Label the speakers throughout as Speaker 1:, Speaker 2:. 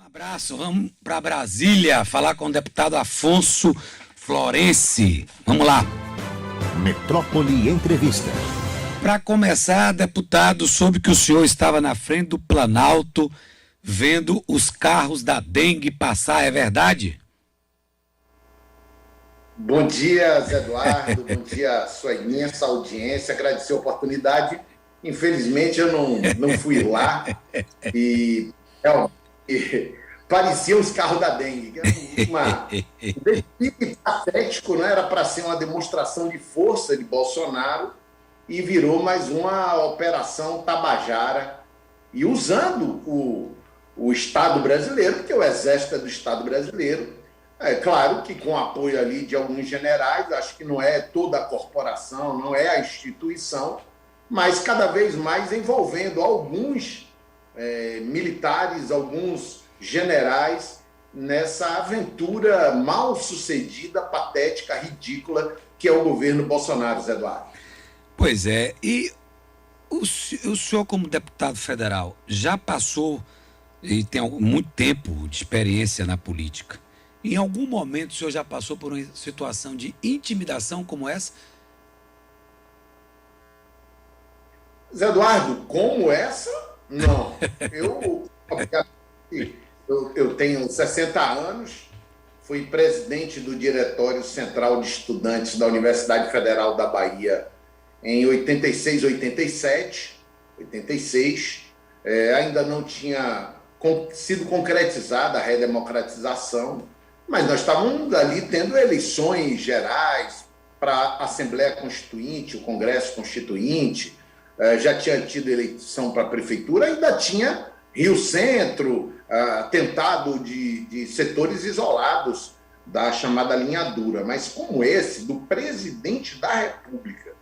Speaker 1: Abraço, vamos para Brasília falar com o deputado Afonso Florense. Vamos lá.
Speaker 2: Metrópole Entrevista.
Speaker 1: Para começar, deputado, soube que o senhor estava na frente do Planalto vendo os carros da dengue passar, é verdade?
Speaker 3: Bom dia, Zé Eduardo, bom dia, sua imensa audiência, agradecer a oportunidade. Infelizmente eu não fui lá e pareciam os carros da dengue, que era um desfile patético, né? Era para ser uma demonstração de força de Bolsonaro e virou mais uma operação Tabajara, e usando o Estado brasileiro, porque o Exército é do Estado brasileiro. É claro que com o apoio ali de alguns generais, acho que não é toda a corporação, não é a instituição, mas cada vez mais envolvendo alguns militares, alguns generais nessa aventura mal sucedida, patética, ridícula, que é o governo Bolsonaro, Zé Eduardo.
Speaker 1: Pois é, e o senhor como deputado federal já passou e tem muito tempo de experiência na política. Em algum momento o senhor já passou por uma situação de intimidação como essa?
Speaker 3: Zé Eduardo, como essa? Não. Eu tenho 60 anos, fui presidente do Diretório Central de Estudantes da Universidade Federal da Bahia em 86, 87, 86. Ainda não tinha sido concretizada a redemocratização, mas nós estávamos ali tendo eleições gerais para a Assembleia Constituinte, o Congresso Constituinte, já tinha tido eleição para a Prefeitura, ainda tinha Rio Centro, tentado de setores isolados da chamada linha dura, mas como esse, do presidente da República,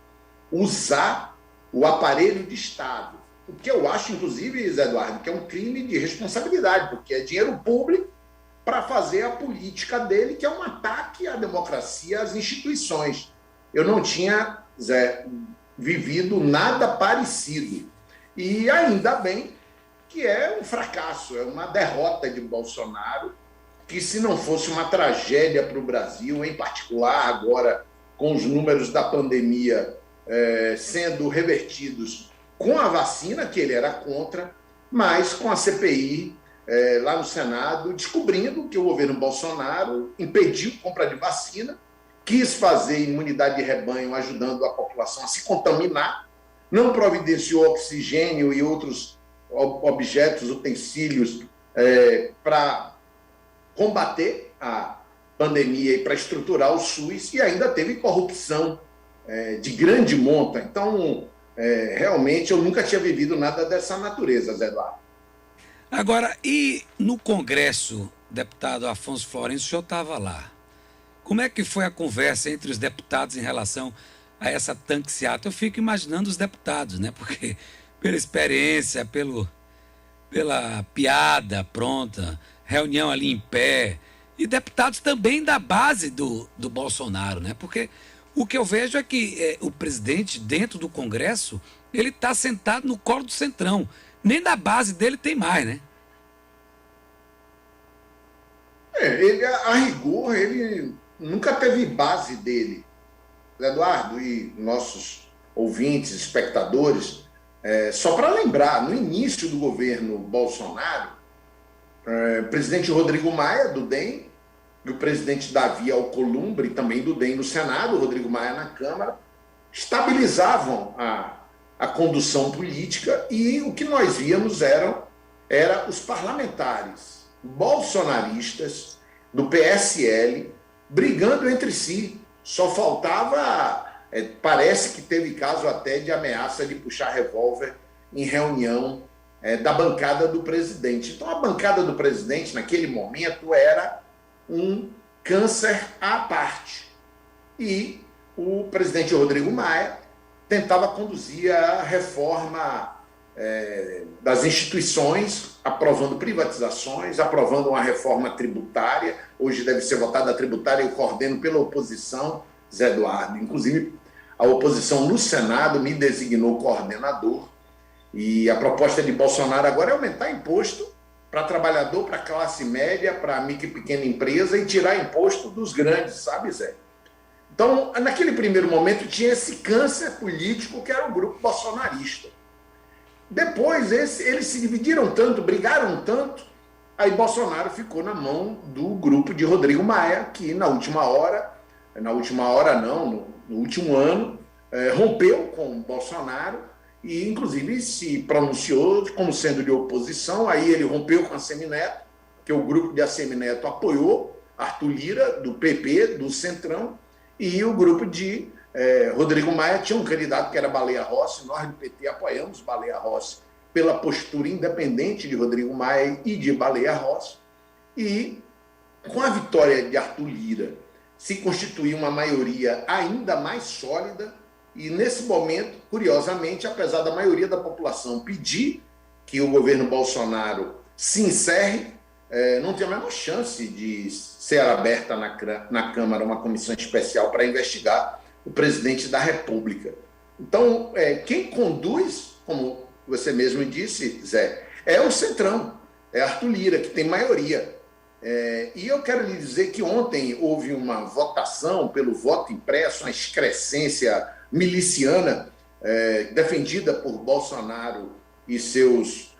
Speaker 3: usar o aparelho de Estado, o que eu acho, inclusive, Zé Eduardo, que é um crime de responsabilidade, porque é dinheiro público para fazer a política dele, que é um ataque à democracia, às instituições. Eu não tinha, Zé, vivido nada parecido. E ainda bem que é um fracasso, é uma derrota de Bolsonaro, que se não fosse uma tragédia para o Brasil, em particular agora com os números da pandemia sendo revertidos com a vacina, que ele era contra, mas com a CPI lá no Senado, descobrindo que o governo Bolsonaro impediu a compra de vacina, quis fazer imunidade de rebanho, ajudando a população a se contaminar, não providenciou oxigênio e outros objetos, utensílios para combater a pandemia e para estruturar o SUS, e ainda teve corrupção de grande monta. Então, realmente, eu nunca tinha vivido nada dessa natureza, Zé Eduardo.
Speaker 1: Agora, e no Congresso, deputado Afonso Florense, o senhor estava lá. Como é que foi a conversa entre os deputados em relação a essa tanqueada? Eu fico imaginando os deputados, né? Porque pela experiência, pela piada pronta, reunião ali em pé, e deputados também da base do Bolsonaro, né? Porque o que eu vejo é que o presidente, dentro do Congresso, ele está sentado no colo do Centrão. Nem da base dele tem mais, né?
Speaker 3: Ele, a rigor, ele nunca teve base dele. Eduardo e nossos ouvintes, espectadores, só para lembrar, no início do governo Bolsonaro, o presidente Rodrigo Maia, do DEM, e o presidente Davi Alcolumbre, também do DEM no Senado, Rodrigo Maia na Câmara, estabilizavam a condução política, e o que nós víamos era os parlamentares bolsonaristas do PSL brigando entre si. Só faltava, parece que teve caso até de ameaça de puxar revólver em reunião da bancada do presidente. Então, a bancada do presidente, naquele momento, era um câncer à parte. E o presidente Rodrigo Maia tentava conduzir a reforma das instituições, aprovando privatizações, aprovando uma reforma tributária. Hoje deve ser votada a tributária, eu coordeno pela oposição, Zé Eduardo. Inclusive, a oposição no Senado me designou coordenador. E a proposta de Bolsonaro agora é aumentar imposto para trabalhador, para classe média, para micro e pequena empresa e tirar imposto dos grandes, sabe, Zé? Então, naquele primeiro momento, tinha esse câncer político que era o grupo bolsonarista. Depois, eles se dividiram tanto, brigaram tanto, aí Bolsonaro ficou na mão do grupo de Rodrigo Maia, que no último ano, rompeu com Bolsonaro e, inclusive, se pronunciou como sendo de oposição. Aí ele rompeu com a Semineto, que o grupo de Assemineto apoiou Arthur Lira, do PP, do Centrão, e o grupo de Rodrigo Maia tinha um candidato que era Baleia Rossi. Nós do PT apoiamos Baleia Rossi pela postura independente de Rodrigo Maia e de Baleia Rossi. E com a vitória de Arthur Lira, se constituiu uma maioria ainda mais sólida. E nesse momento, curiosamente, apesar da maioria da população pedir que o governo Bolsonaro se encerre, não tem a menor chance de ser aberta na Câmara uma comissão especial para investigar o presidente da República. Então, quem conduz, como você mesmo disse, Zé, é o Centrão, é Arthur Lira, que tem maioria. E eu quero lhe dizer que ontem houve uma votação pelo voto impresso, uma excrescência miliciana, defendida por Bolsonaro e seus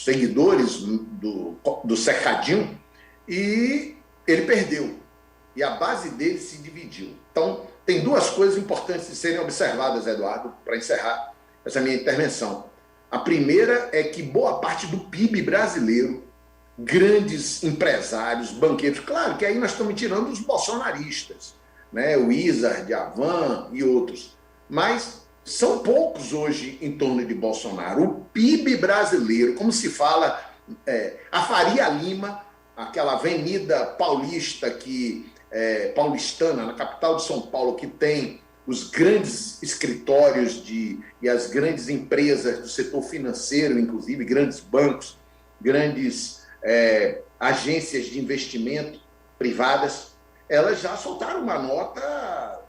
Speaker 3: seguidores do cercadinho, e ele perdeu. E a base dele se dividiu. Então, tem duas coisas importantes de serem observadas, Eduardo, para encerrar essa minha intervenção. A primeira é que boa parte do PIB brasileiro, grandes empresários, banqueiros, claro que aí nós estamos tirando os bolsonaristas, né? O Wizard, Avan e outros, mas são poucos hoje em torno de Bolsonaro. O PIB brasileiro, como se fala, a Faria Lima, aquela avenida paulista paulistana, na capital de São Paulo, que tem os grandes escritórios e as grandes empresas do setor financeiro, inclusive grandes bancos, grandes agências de investimento privadas, elas já soltaram uma nota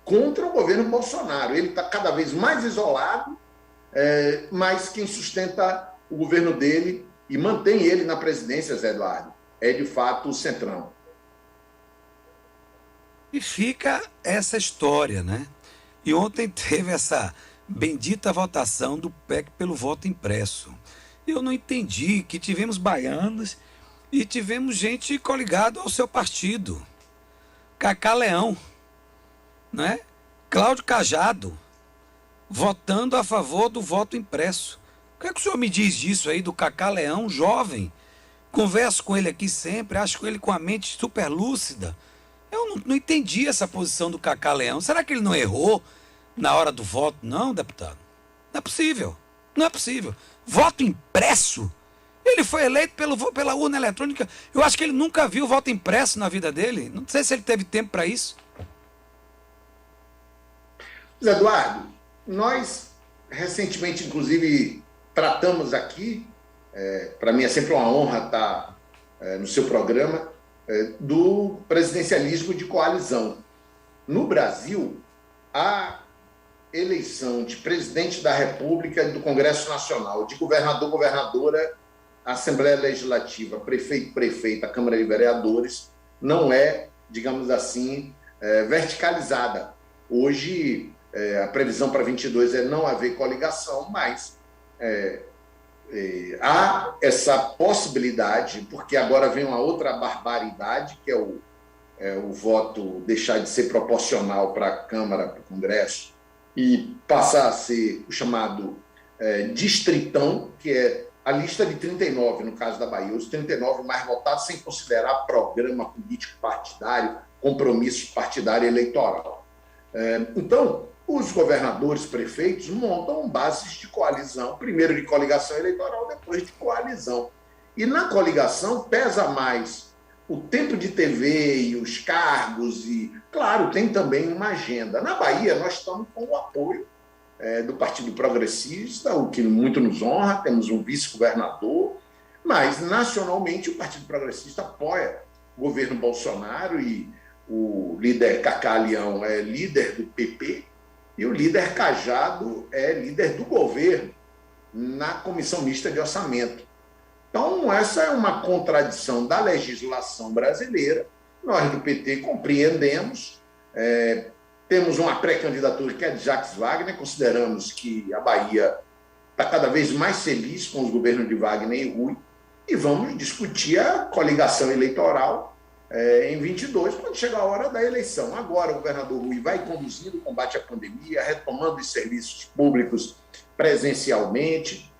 Speaker 3: contra o governo Bolsonaro. Ele está cada vez mais isolado, mas quem sustenta o governo dele e mantém ele na presidência, Zé Eduardo, é de fato o Centrão.
Speaker 1: E fica essa história, né? E ontem teve essa bendita votação do PEC pelo voto impresso. Eu não entendi que tivemos baianos e tivemos gente coligada ao seu partido. Cacá Leão, né? Cláudio Cajado, votando a favor do voto impresso. O que é que o senhor me diz disso aí do Cacá Leão, jovem? Converso com ele aqui sempre, acho ele com a mente super lúcida. Eu não entendi essa posição do Cacá Leão. Será que ele não errou na hora do voto? Não, deputado. Não é possível. Não é possível. Voto impresso? Ele foi eleito pela urna eletrônica. Eu acho que ele nunca viu voto impresso na vida dele. Não sei se ele teve tempo para isso.
Speaker 3: Zé Eduardo, nós recentemente, inclusive, tratamos aqui, para mim é sempre uma honra estar no seu programa, do presidencialismo de coalizão. No Brasil, a eleição de presidente da República e do Congresso Nacional, de governador, governadora, Assembleia Legislativa, prefeito, prefeita, Câmara de Vereadores, não é, digamos assim, verticalizada. Hoje, a previsão para 22 é não haver coligação, mas há essa possibilidade, porque agora vem uma outra barbaridade, que é o voto deixar de ser proporcional para a Câmara, para o Congresso, e passar a ser o chamado distritão, que é a lista de 39, no caso da Bahia, os 39 mais votados, sem considerar programa político partidário, compromisso partidário eleitoral. Então, os governadores, prefeitos, montam bases de coalizão, primeiro de coligação eleitoral, depois de coalizão. E na coligação pesa mais o tempo de TV e os cargos, e, claro, tem também uma agenda. Na Bahia, nós estamos com o apoio do Partido Progressista, o que muito nos honra, temos um vice-governador, mas, nacionalmente, o Partido Progressista apoia o governo Bolsonaro e o líder Cacá Leão é líder do PP, e o líder Cajado é líder do governo na Comissão Mista de Orçamento. Então, essa é uma contradição da legislação brasileira. Nós do PT compreendemos, temos uma pré-candidatura que é de Jacques Wagner, consideramos que a Bahia está cada vez mais feliz com os governos de Wagner e Rui, e vamos discutir a coligação eleitoral em 22, quando chegar a hora da eleição. Agora, o governador Rui vai conduzindo o combate à pandemia, retomando os serviços públicos presencialmente,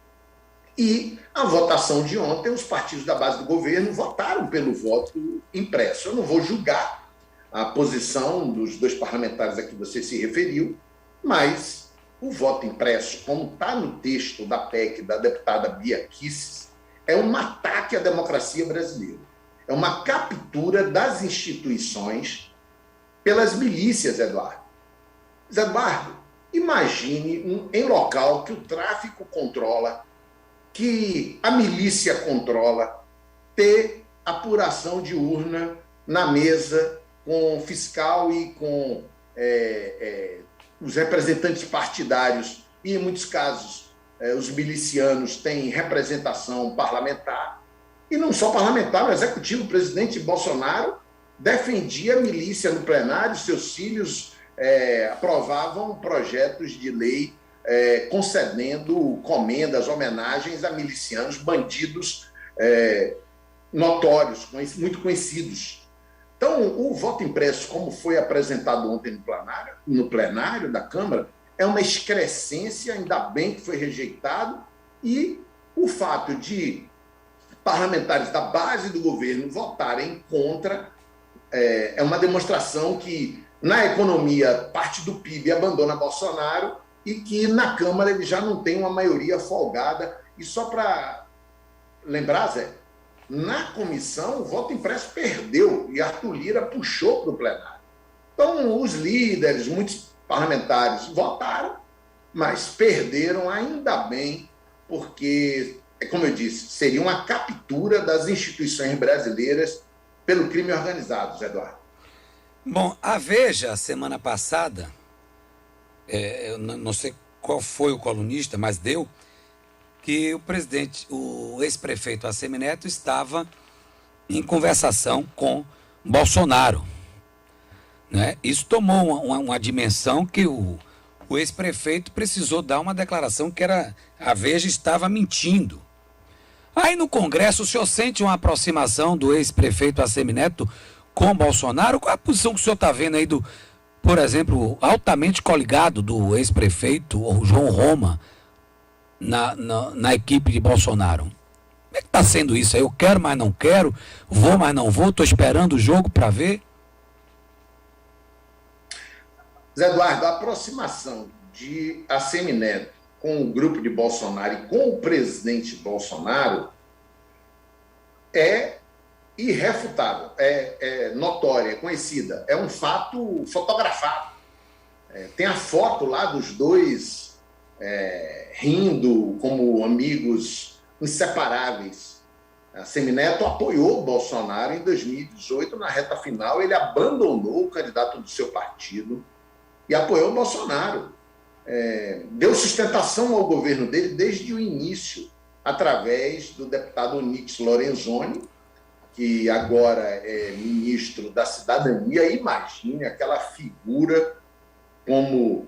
Speaker 3: e a votação de ontem, os partidos da base do governo votaram pelo voto impresso. Eu não vou julgar a posição dos dois parlamentares a que você se referiu, mas o voto impresso, como está no texto da PEC da deputada Bia Kicis, é um ataque à democracia brasileira. É uma captura das instituições pelas milícias, Eduardo. Eduardo, imagine em local que o tráfico controla, que a milícia controla, ter apuração de urna na mesa com fiscal e com os representantes partidários, e em muitos casos os milicianos têm representação parlamentar, e não só parlamentar, o executivo, o presidente Bolsonaro defendia a milícia no plenário, seus filhos aprovavam projetos de lei concedendo comendas, homenagens a milicianos, bandidos notórios, muito conhecidos. Então, o voto impresso, como foi apresentado ontem no plenário da Câmara, é uma excrescência, ainda bem que foi rejeitado, e o fato de parlamentares da base do governo votarem contra é uma demonstração que, na economia, parte do PIB abandona Bolsonaro e que, na Câmara, ele já não tem uma maioria folgada. E só para lembrar, Zé, na comissão, o voto impresso perdeu e Arthur Lira puxou para o plenário. Então, os líderes, muitos parlamentares votaram, mas perderam, ainda bem, porque, como eu disse, seria uma captura das instituições brasileiras pelo crime organizado, Eduardo.
Speaker 1: Bom, a Veja, semana passada, eu não sei qual foi o colunista, mas deu, que o ex-prefeito Assemineto estava em conversação com Bolsonaro, né? Isso tomou uma dimensão que o ex-prefeito precisou dar uma declaração que a Veja estava mentindo. Aí no Congresso o senhor sente uma aproximação do ex-prefeito Assemineto com Bolsonaro? Qual é a posição que o senhor está vendo aí por exemplo, altamente coligado do ex-prefeito João Roma na equipe de Bolsonaro? Como é que está sendo isso aí? Eu quero, mas não quero, vou, mas não vou, estou esperando o jogo para ver.
Speaker 3: Zé Eduardo, a aproximação de Assemineto com o grupo de Bolsonaro e com o presidente Bolsonaro é irrefutável, é notória, é conhecida, é um fato fotografado. Tem a foto lá dos dois rindo como amigos inseparáveis. Assemineto apoiou o Bolsonaro em 2018, na reta final, ele abandonou o candidato do seu partido e apoiou o Bolsonaro. Deu sustentação ao governo dele desde o início, através do deputado Onyx Lorenzoni, que agora é ministro da Cidadania. Imagine aquela figura como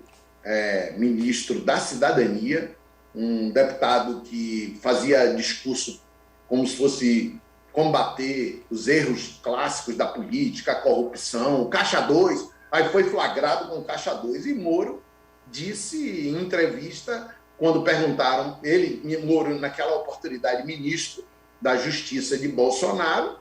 Speaker 3: ministro da Cidadania, um deputado que fazia discurso como se fosse combater os erros clássicos da política, a corrupção, o Caixa 2, aí foi flagrado com o Caixa 2. E Moro disse em entrevista, quando perguntaram, Moro, naquela oportunidade, ministro da Justiça de Bolsonaro,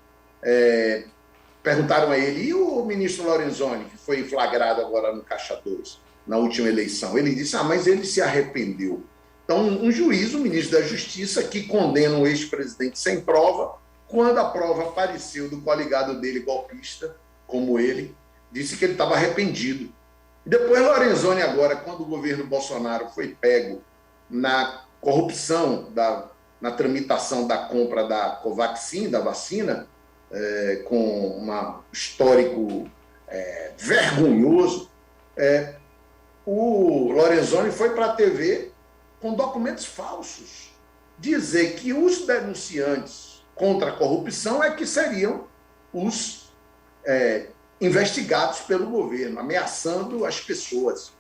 Speaker 3: perguntaram a ele, e o ministro Lorenzoni, que foi flagrado agora no Caixa 2, na última eleição? Ele disse, mas ele se arrependeu. Então, um juiz, o ministro da Justiça, que condena o ex-presidente sem prova, quando a prova apareceu do coligado dele, golpista, como ele, disse que ele estava arrependido. E depois Lorenzoni agora, quando o governo Bolsonaro foi pego na corrupção, na tramitação da compra da Covaxin, da vacina, com um histórico vergonhoso, o Lorenzoni foi para a TV com documentos falsos dizer que os denunciantes contra a corrupção é que seriam os investigados pelo governo, ameaçando as pessoas.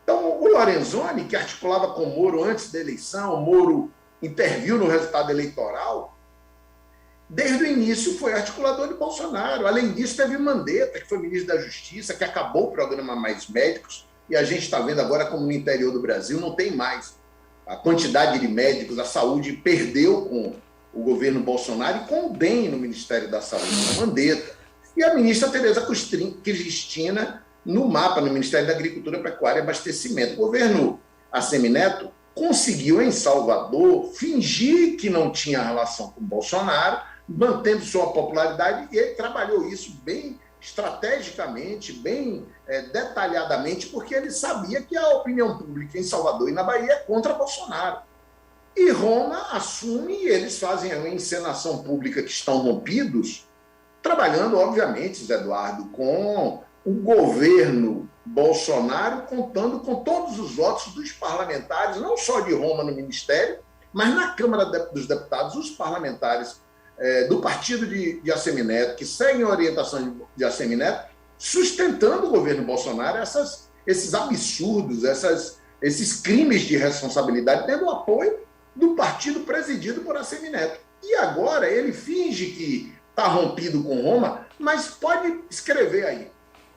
Speaker 3: Então, o Lorenzoni, que articulava com o Moro antes da eleição, o Moro interviu no resultado eleitoral, desde o início foi articulador de Bolsonaro. Além disso, teve Mandetta, que foi ministro da Justiça, que acabou o programa Mais Médicos, e a gente está vendo agora como no interior do Brasil não tem mais. A quantidade de médicos, a saúde perdeu com o governo Bolsonaro e com o DEM no Ministério da Saúde, a Mandetta. E a ministra Tereza Cristina no mapa, no Ministério da Agricultura, Pecuária e Abastecimento. O governo Assemineto conseguiu, em Salvador, fingir que não tinha relação com o Bolsonaro, mantendo sua popularidade, e ele trabalhou isso bem estrategicamente, bem detalhadamente, porque ele sabia que a opinião pública em Salvador e na Bahia é contra Bolsonaro. E Roma assume, e eles fazem uma encenação pública que estão rompidos, trabalhando, obviamente, Zé Eduardo, com o governo Bolsonaro, contando com todos os votos dos parlamentares, não só de Roma no Ministério, mas na Câmara dos Deputados, os parlamentares do partido de Assemineto, que seguem a orientação de Assemineto, sustentando o governo Bolsonaro esses absurdos, esses crimes de responsabilidade, tendo o apoio do partido presidido por Assemineto. E agora ele finge que está rompido com Roma, mas pode escrever aí.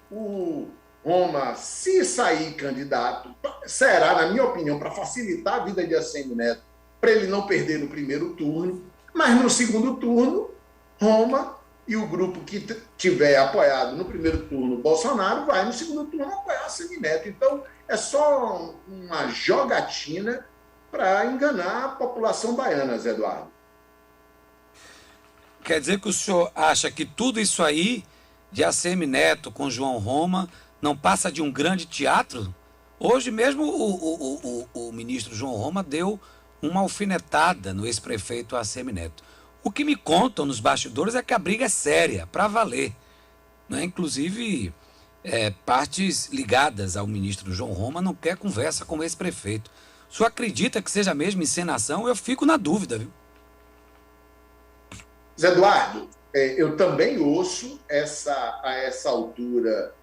Speaker 3: O Roma, se sair candidato, será, na minha opinião, para facilitar a vida de Assemineto, para ele não perder no primeiro turno, mas no segundo turno, Roma e o grupo que tiver apoiado no primeiro turno Bolsonaro vai no segundo turno apoiar Assemineto. Então, é só uma jogatina para enganar a população baiana, Zé Eduardo.
Speaker 1: Quer dizer que o senhor acha que tudo isso aí de Assemineto com João Roma não passa de um grande teatro? Hoje mesmo o ministro João Roma deu uma alfinetada no ex-prefeito Assemineto. O que me contam nos bastidores é que a briga é séria, para valer. Né? Inclusive, partes ligadas ao ministro João Roma não quer conversa com o ex-prefeito. O senhor acredita que seja mesmo encenação? Eu fico na dúvida, viu?
Speaker 3: Zé Eduardo, eu também ouço a essa altura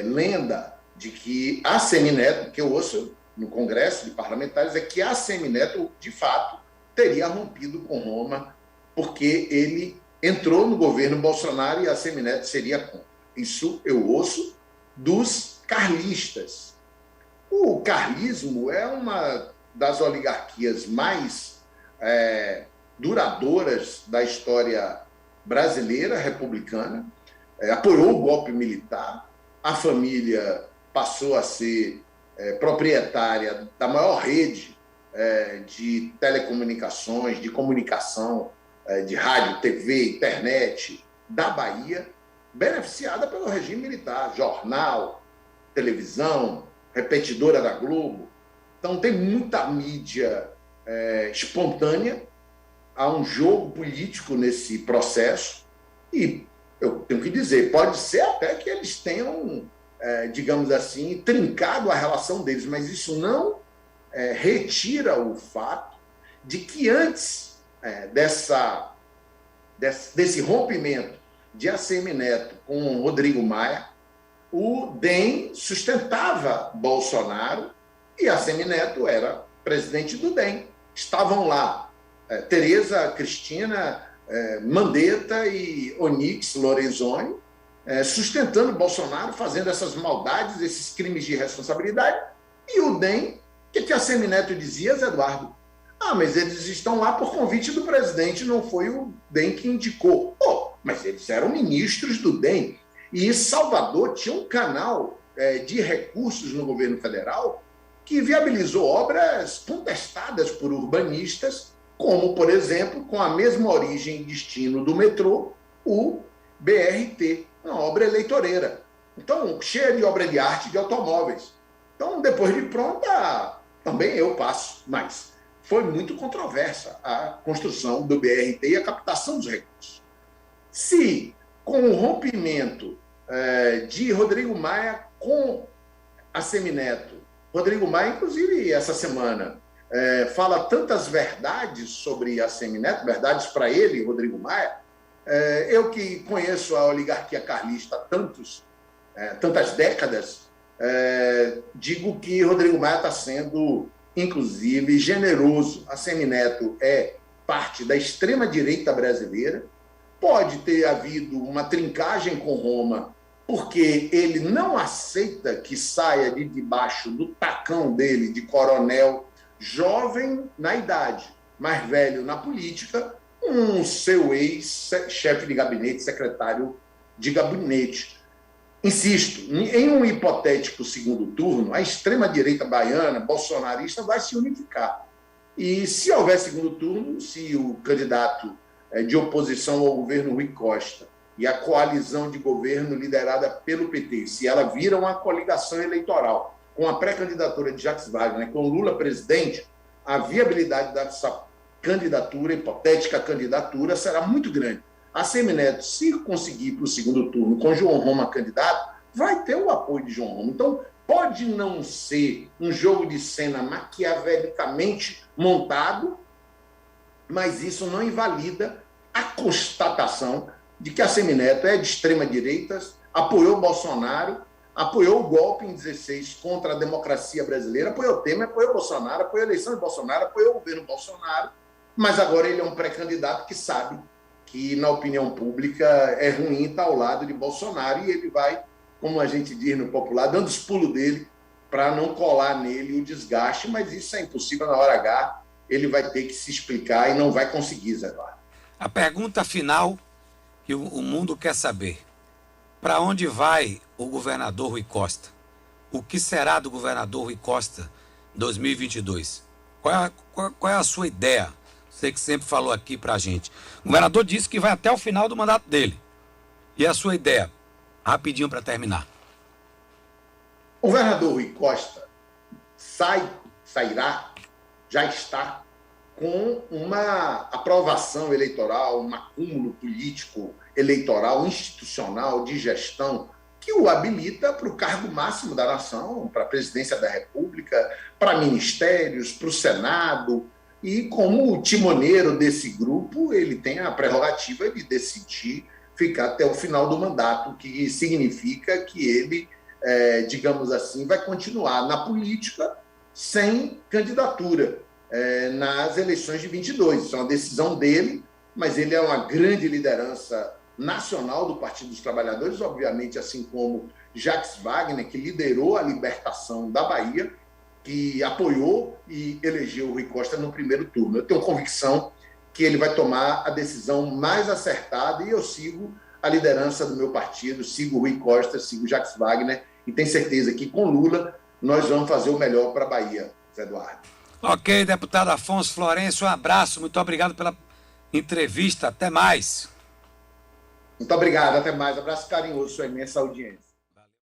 Speaker 3: lenda de que Assemineto, que eu ouço no Congresso de Parlamentares, é que Assemineto, de fato, teria rompido com Roma, porque ele entrou no governo Bolsonaro e Assemineto seria contra. Isso eu ouço dos carlistas. O carlismo é uma das oligarquias mais duradouras da história brasileira, republicana, apoiou o golpe militar, a família passou a ser proprietária da maior rede de telecomunicações, de comunicação, de rádio, TV, internet da Bahia, beneficiada pelo regime militar, jornal, televisão, repetidora da Globo. Então tem muita mídia espontânea, há um jogo político nesse processo e eu tenho que dizer, pode ser até que eles tenham, digamos assim, trincado a relação deles, mas isso não retira o fato de que antes desse rompimento de Assemineto com Rodrigo Maia, o DEM sustentava Bolsonaro e Assemineto era presidente do DEM. Estavam lá Tereza Cristina, Mandetta e Onyx Lorenzoni, sustentando Bolsonaro, fazendo essas maldades, esses crimes de responsabilidade. E o DEM, o que Assemineto dizia, Zé Eduardo? Mas eles estão lá por convite do presidente, não foi o DEM que indicou. Mas eles eram ministros do DEM. E Salvador tinha um canal de recursos no governo federal que viabilizou obras contestadas por urbanistas, como, por exemplo, com a mesma origem e destino do metrô, o BRT, uma obra eleitoreira. Então, cheia de obra de arte de automóveis. Então, depois de pronta, também eu passo, mas foi muito controversa a construção do BRT e a captação dos recursos. Se, com o rompimento de Rodrigo Maia com Assemineto, Rodrigo Maia, inclusive, essa semana, fala tantas verdades sobre a Semineto, verdades para ele, Rodrigo Maia. Eu que conheço a oligarquia carlista há tantas décadas, digo que Rodrigo Maia está sendo, inclusive, generoso. A Semineto é parte da extrema-direita brasileira. Pode ter havido uma trincagem com Roma, porque ele não aceita que saia de debaixo do tacão dele de coronel, jovem na idade, mais velho na política, um seu ex-chefe de gabinete, secretário de gabinete. Insisto, em um hipotético segundo turno, a extrema-direita baiana, bolsonarista, vai se unificar. E se houver segundo turno, se o candidato de oposição ao governo Rui Costa e a coalizão de governo liderada pelo PT, se ela vira uma coligação eleitoral com a pré-candidatura de Jacques Wagner, com Lula presidente, a viabilidade dessa candidatura, hipotética candidatura, será muito grande. A Semineto, se conseguir para o segundo turno com João Roma candidato, vai ter o apoio de João Roma. Então, pode não ser um jogo de cena maquiavelicamente montado, mas isso não invalida a constatação de que a Semineto é de extrema-direita, apoiou Bolsonaro, apoiou o golpe em 16 contra a democracia brasileira, apoiou o Temer, apoiou Bolsonaro, apoiou a eleição de Bolsonaro, apoiou o governo Bolsonaro, mas agora ele é um pré-candidato que sabe que, na opinião pública, é ruim estar ao lado de Bolsonaro, e ele vai, como a gente diz no popular, dando os pulos dele para não colar nele o desgaste, mas isso é impossível na hora H, ele vai ter que se explicar e não vai conseguir, Zé Eduardo.
Speaker 1: A pergunta final que o mundo quer saber: para onde vai o governador Rui Costa? O que será do governador Rui Costa em 2022? Qual é a sua ideia? Você que sempre falou aqui para a gente. O governador disse que vai até o final do mandato dele. E a sua ideia? Rapidinho para terminar.
Speaker 3: O governador Rui Costa sairá, já está com uma aprovação eleitoral, um acúmulo político eleitoral, institucional, de gestão, que o habilita para o cargo máximo da nação, para a presidência da República, para ministérios, para o Senado. E como timoneiro desse grupo, ele tem a prerrogativa de decidir ficar até o final do mandato, que significa que ele, digamos assim, vai continuar na política sem candidatura nas eleições de 22. Isso é uma decisão dele, mas ele é uma grande liderança nacional do Partido dos Trabalhadores, obviamente, assim como Jacques Wagner, que liderou a libertação da Bahia, que apoiou e elegeu o Rui Costa no primeiro turno. Eu tenho convicção que ele vai tomar a decisão mais acertada, e eu sigo a liderança do meu partido, sigo o Rui Costa, sigo o Jacques Wagner, e tenho certeza que com Lula nós vamos fazer o melhor para a Bahia, Zé Eduardo.
Speaker 1: Ok, deputado Afonso Florencio, um abraço, muito obrigado pela entrevista, até mais.
Speaker 3: Muito obrigado, até mais. Abraço carinhoso, sua imensa audiência.